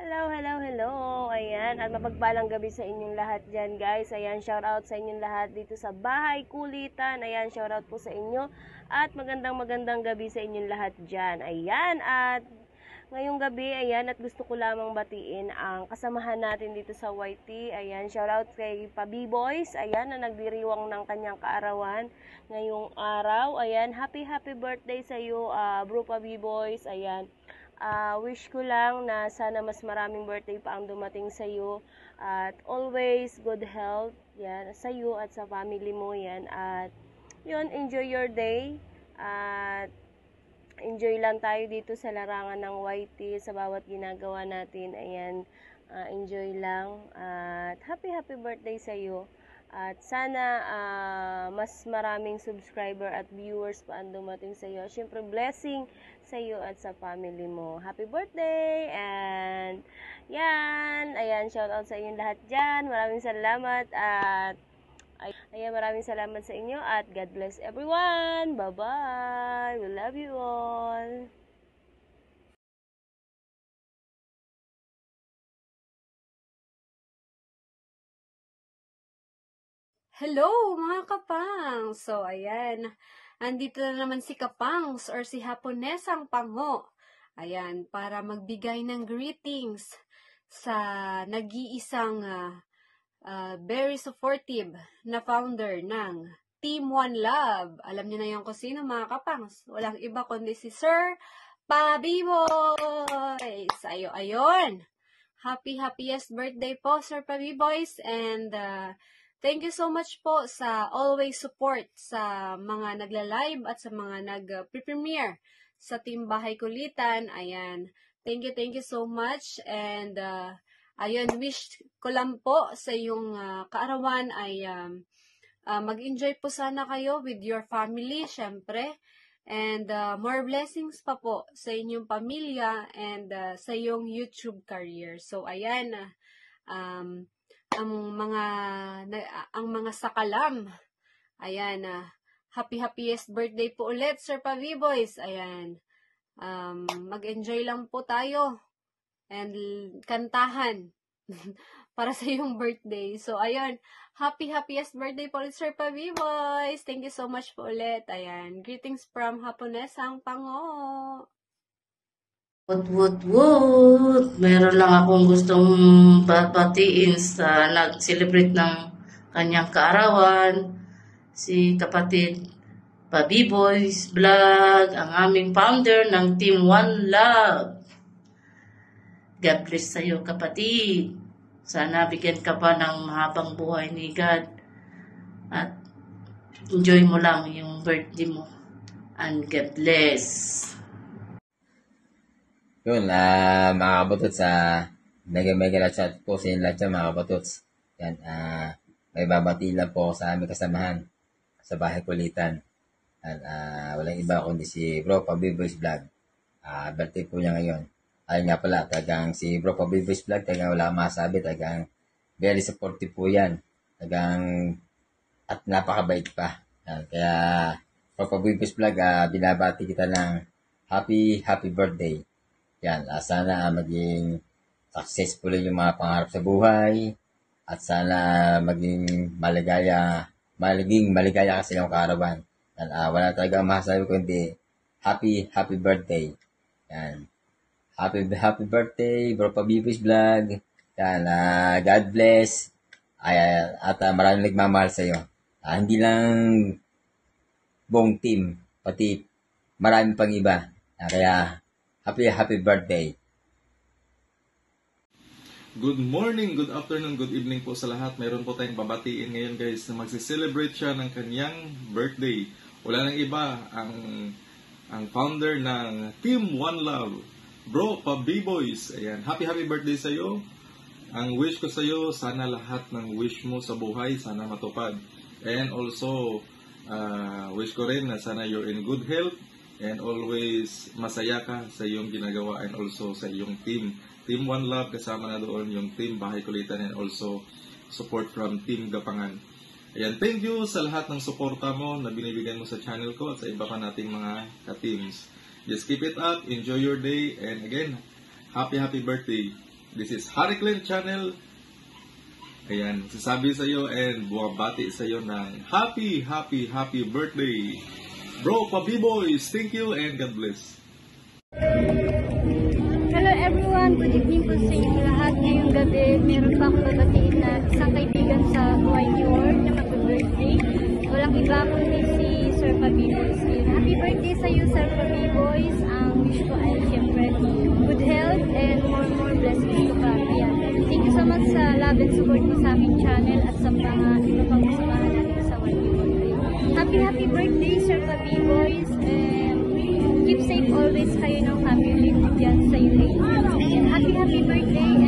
Hello, hello, hello. Ayan, at mapagpalang gabi sa inyong lahat dyan, guys. Ayan, shout out sa inyong lahat dito sa Bahay Kulitan. Ayan, shout out po sa inyo. At magandang gabi sa inyong lahat dyan. Ayan, at ngayong gabi, ayan, at gusto ko lamang batiin ang kasamahan natin dito sa YT. Ayan, shout out kay Pabi Boys. Ayan, na nagdiriwang ng kanyang kaarawan ngayong araw. Ayan, happy birthday sa iyo, Bro Pabi Boys. Ayan. Wish ko lang na sana mas maraming birthday pa ang dumating sa iyo at always good health yan sa iyo at sa family mo yan at yun, enjoy your day at enjoy lang tayo dito sa larangan ng YT sa bawat ginagawa natin. Ayan, enjoy lang at happy birthday sa iyo. At sana mas maraming subscriber at viewers pa ang dumating sa iyo. Siyempre, blessing sa iyo at sa family mo. Happy birthday! And yan, ayan, shout out sa inyong lahat dyan. Maraming salamat at ayan, maraming salamat sa inyo at God bless everyone. Bye-bye! We love you all! Hello mga kapang! So, ayan. Andito na naman si Kapangs or si Haponesang Pango. Ayan, para magbigay ng greetings sa nag-iisang very supportive na founder ng Team One Love. Alam niyo na yung kung sino mga kapangs. Walang iba kundi si Sir Pabi Boys! Ayun! Happiest birthday po, Sir Pabi Boys. And thank you so much po sa always support sa mga nagla-live at sa mga nag-premiere sa Team Bahay Kulitan. Ayan. Thank you so much. And ayun, wish ko lang po sa iyong kaarawan ay mag-enjoy po sana kayo with your family, syempre. And more blessings pa po sa inyong pamilya and sa iyong YouTube career. So, ayan, ang mga sakalam. Ayan, happiest birthday po ulit, Sir Pavi Boys. Ayan, mag-enjoy lang po tayo and kantahan para sa iyong birthday. So, ayun, happiest birthday po ulit, Sir Pavi Boys. Thank you so much po ulit. Ayan, greetings from Haponesang Pango. Woot! Meron lang akong gustong batiin sa nag-celebrate ng kanyang kaarawan, si kapatid Pabi Boys Vlog, ang aming founder ng Team One Love. God bless sa iyo, kapatid. Sana bigyan ka pa ng mahabang buhay ni God at enjoy mo lang yung birthday mo. And God bless. Yun, mga kabutots, mega chat po sa inyo lahat dyan, mga kabutots. Yan, may babati lang po sa aming kasamahan sa Bahay Kulitan. At walang iba kundi si Bro Pabi Boys Vlog. Birthday po niya ngayon. Ayun nga pala, tagang si Bro Pabi Boys Vlog, tagang wala akong masabi, tagang very supportive po yan. Tagang, at napakabait pa. Yan, kaya, Bro Pabi Boys Vlog, binabati kita ng happy birthday. Yan, sana maging successful yung mga pangarap sa buhay at sana maging maligaya ka sa iyong kaarawan. Yan, wala talaga masasabi kundi happy birthday. Yan. Happy birthday, Bro Pabibis Vlog. Yan, God bless. At maraming nagmamahal sa iyo. Hindi lang buong team, pati maraming pang iba. Kaya happy birthday. Good morning, good afternoon, good evening po sa lahat. Meron po tayong babatiin ngayon, guys, na magse-celebrate siya ng kanyang birthday. Wala nang iba, ang founder ng Team One Love, Bro Pabi Boys. Ayan, happy birthday sa iyo. Ang wish ko sa iyo, sana lahat ng wish mo sa buhay sana matupad. And also, wish ko rin na sana you're in good health and always masaya ka sa iyong ginagawa and also sa iyong team. Team One Love, kasama na doon yung Team Bahay Kulitan and also support from Team Gapangan. Ayan, thank you sa lahat ng suporta mo na binibigyan mo sa channel ko at sa iba pa nating mga ka-teams. Just keep it up, enjoy your day, and again, happy birthday. This is Harry Clint Channel. Ayan, sasabi sa iyo and bumabati sa iyo ng happy birthday. Bro, Pa-B-Boys, thank you and God bless. Hello everyone, good evening po sa inyo lahat. Ngayong gabi, meron pa akong babatiin na isang kaibigan sa buhay ni Ward na mag-birthday. Walang iba kundi si Sir Pa-B-Boys. Happy birthday sa iyo, Sir Pa-B-Boys. Ang wish ko ay siyempre good health and more blessings to come. Yan. Thank you so much sa love and support mo sa aming channel at sa mga iba pang kasamahan natin sa Ward ni Ward. Happy birthday, Sir Pa-B-Boys. Keep safe always kayo ng family mo dyan sa UK. And happy birthday